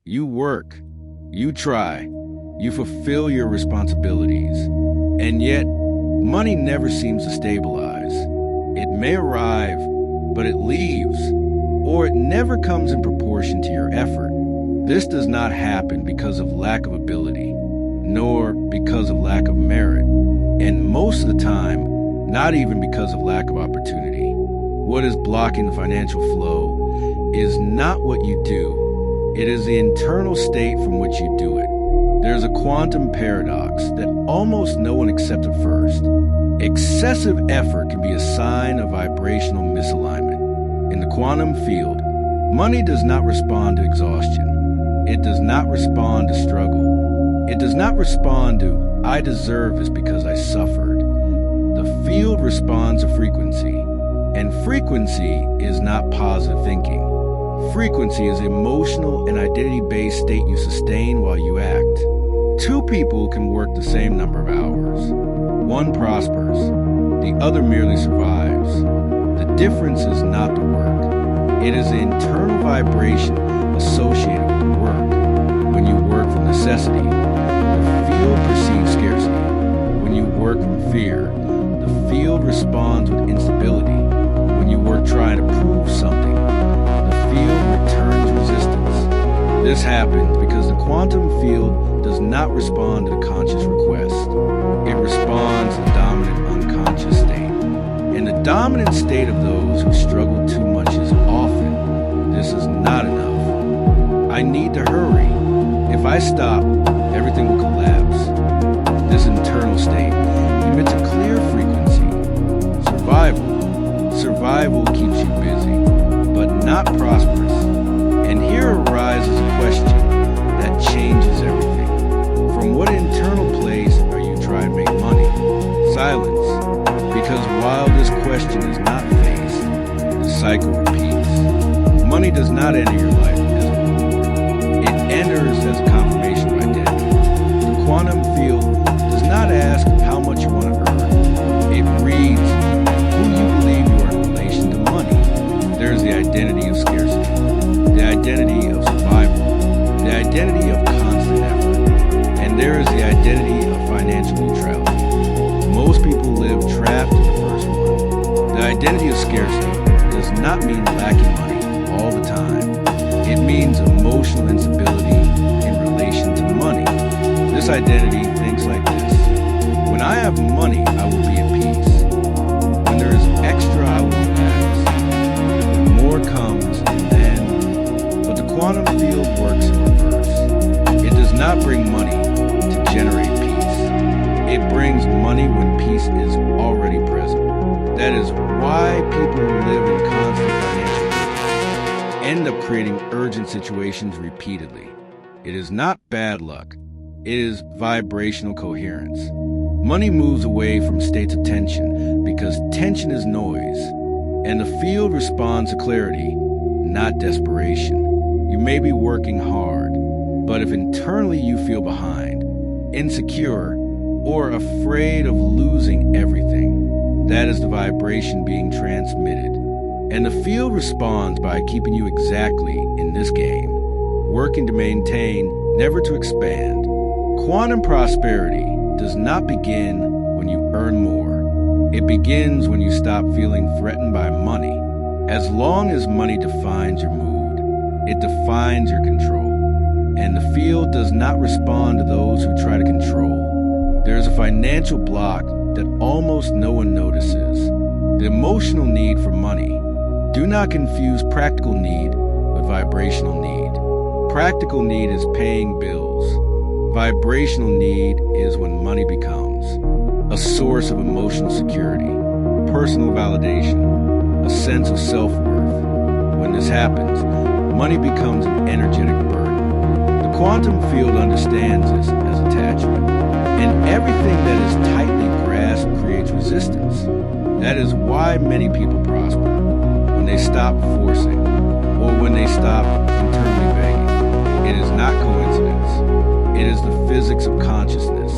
You work, you try, you fulfill your responsibilities, and yet money never seems to stabilize. It may arrive, but it leaves, or it never comes in proportion to your effort. This does not happen because of lack of ability, nor because of lack of merit, and most of the time, not even because of lack of opportunity. What is blocking the financial flow is not what you do. It is the internal state from which you do it. There's a quantum paradox that almost no one accepts at first. Excessive effort can be a sign of vibrational misalignment. In the quantum field, money does not respond to exhaustion. It does not respond to struggle. It does not respond to, I deserve this because I suffered. The field responds to frequency, and frequency is not positive thinking. Frequency is the emotional and identity-based state you sustain while you act. Two people can work the same number of hours. One prospers, the other merely survives. The difference is not the work. It is the internal vibration associated with the work. When you work from necessity, the field perceives scarcity. When you work from fear, the field responds with instability. When you work trying to prove something, the field returns resistance. This happens because the quantum field does not respond to the conscious request. It responds to the dominant unconscious state. And the dominant state of those who struggle too much is often, this is not enough. I need to hurry. If I stop, everything will collapse. This internal state emits a clear frequency. Survival keeps you busy, but not prosperous. And here arises a question that changes everything. From what internal place are you trying to make money? Silence. Because while this question is not faced, the cycle repeats. Money does not enter your life as a reward. It enters as a confirmation of identity. The quantum field does not ask how much you want to earn. It reads who you believe you are in relation to money. There is the identity of scarcity, the identity of survival, the identity of constant effort, and there is the identity of financial neutrality. Most people live trapped in the first one. The identity of scarcity does not mean lacking money all the time. It means emotional instability in relation to money. This identity thinks like this. When I have money, I will be at peace. When there is extra, I will relax. More comes, and then. But the quantum field works in reverse. It does not bring money to generate peace. It brings money when peace is already present. That is why people who live in constant financial need end up creating urgent situations repeatedly. It is not bad luck. It is vibrational coherence. Money moves away from states of tension because tension is noise, and the field responds to clarity, not desperation. You may be working hard, but if internally you feel behind, insecure, or afraid of losing everything, that is the vibration being transmitted. And the field responds by keeping you exactly in this game, working to maintain, never to expand. Quantum prosperity does not begin when you earn more. It begins when you stop feeling threatened by money. As long as money defines your mood, it defines your control. And the field does not respond to those who try to control. There is a financial block that almost no one notices. The emotional need for money. Do not confuse practical need with vibrational need. Practical need is paying bills. Vibrational need is when money becomes a source of emotional security, personal validation, a sense of self-worth. When this happens, money becomes an energetic burden. The quantum field understands this as attachment, and everything that is tightly grasped creates resistance. That is why many people prosper when they stop forcing, or when they stop internally begging. It is not coincidence. It is the physics of consciousness.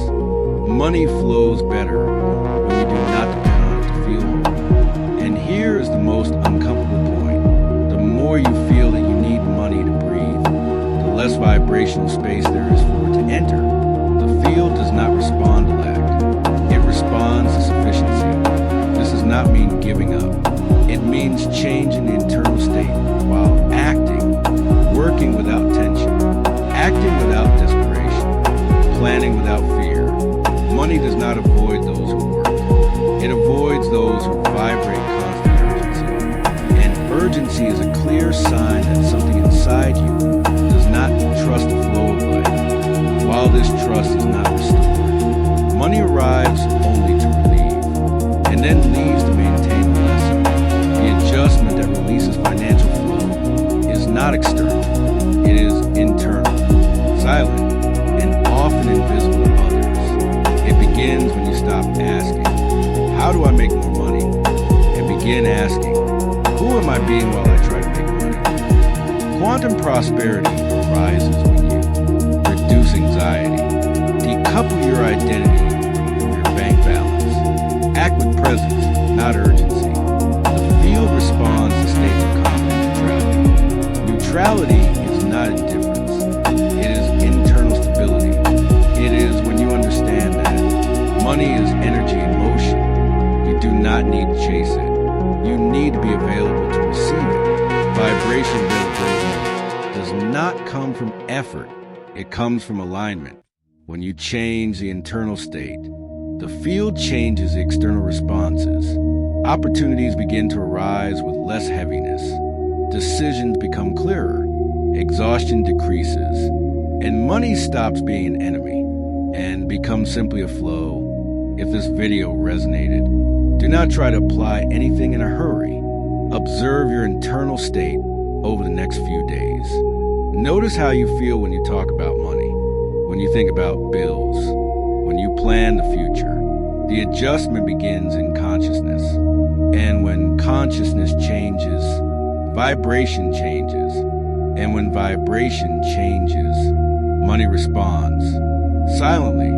Money flows better when you do not depend on it to feel whole. And here is the most uncomfortable point. The more you feel that you need money to breathe, the less vibrational space there is for it to enter. The field does not respond to lack. It responds to sufficiency. This does not mean giving up. It means changing the internal state while acting, working without tension, acting without desperation, planning without fear. Money does not avoid those who work. It avoids those who vibrate constant urgency. And urgency is a clear sign that something inside you does not trust the flow of life. While this trust is not restored, money arrives only to relieve, and then leaves to maintain the lesson. The adjustment that releases financial flow is not external. It is internal, silent, and often invisible to others. It begins when you stop asking, how do I make more money? And begin asking, who am I being while I try to make money? Quantum prosperity rises when you reduce anxiety, decouple your identity from your bank balance, act with presence, not urgency. The field responds to states of calm and neutrality. Neutrality is not indifference. It is internal stability. It is when you understand that money is energy in motion. You do not need to chase it. You need to be available to receive it. Vibration availability does not come from effort. It comes from alignment. When you change the internal state, the field changes the external responses. Opportunities begin to arise with less heaviness. Decisions become clearer. Exhaustion decreases. And money stops being an enemy and becomes simply a flow. If this video resonated, do not try to apply anything in a hurry. Observe your internal state over the next few days. Notice how you feel when you talk about money, when you think about bills, when you plan the future. The adjustment begins in consciousness. And when consciousness changes, vibration changes. And when vibration changes, money responds silently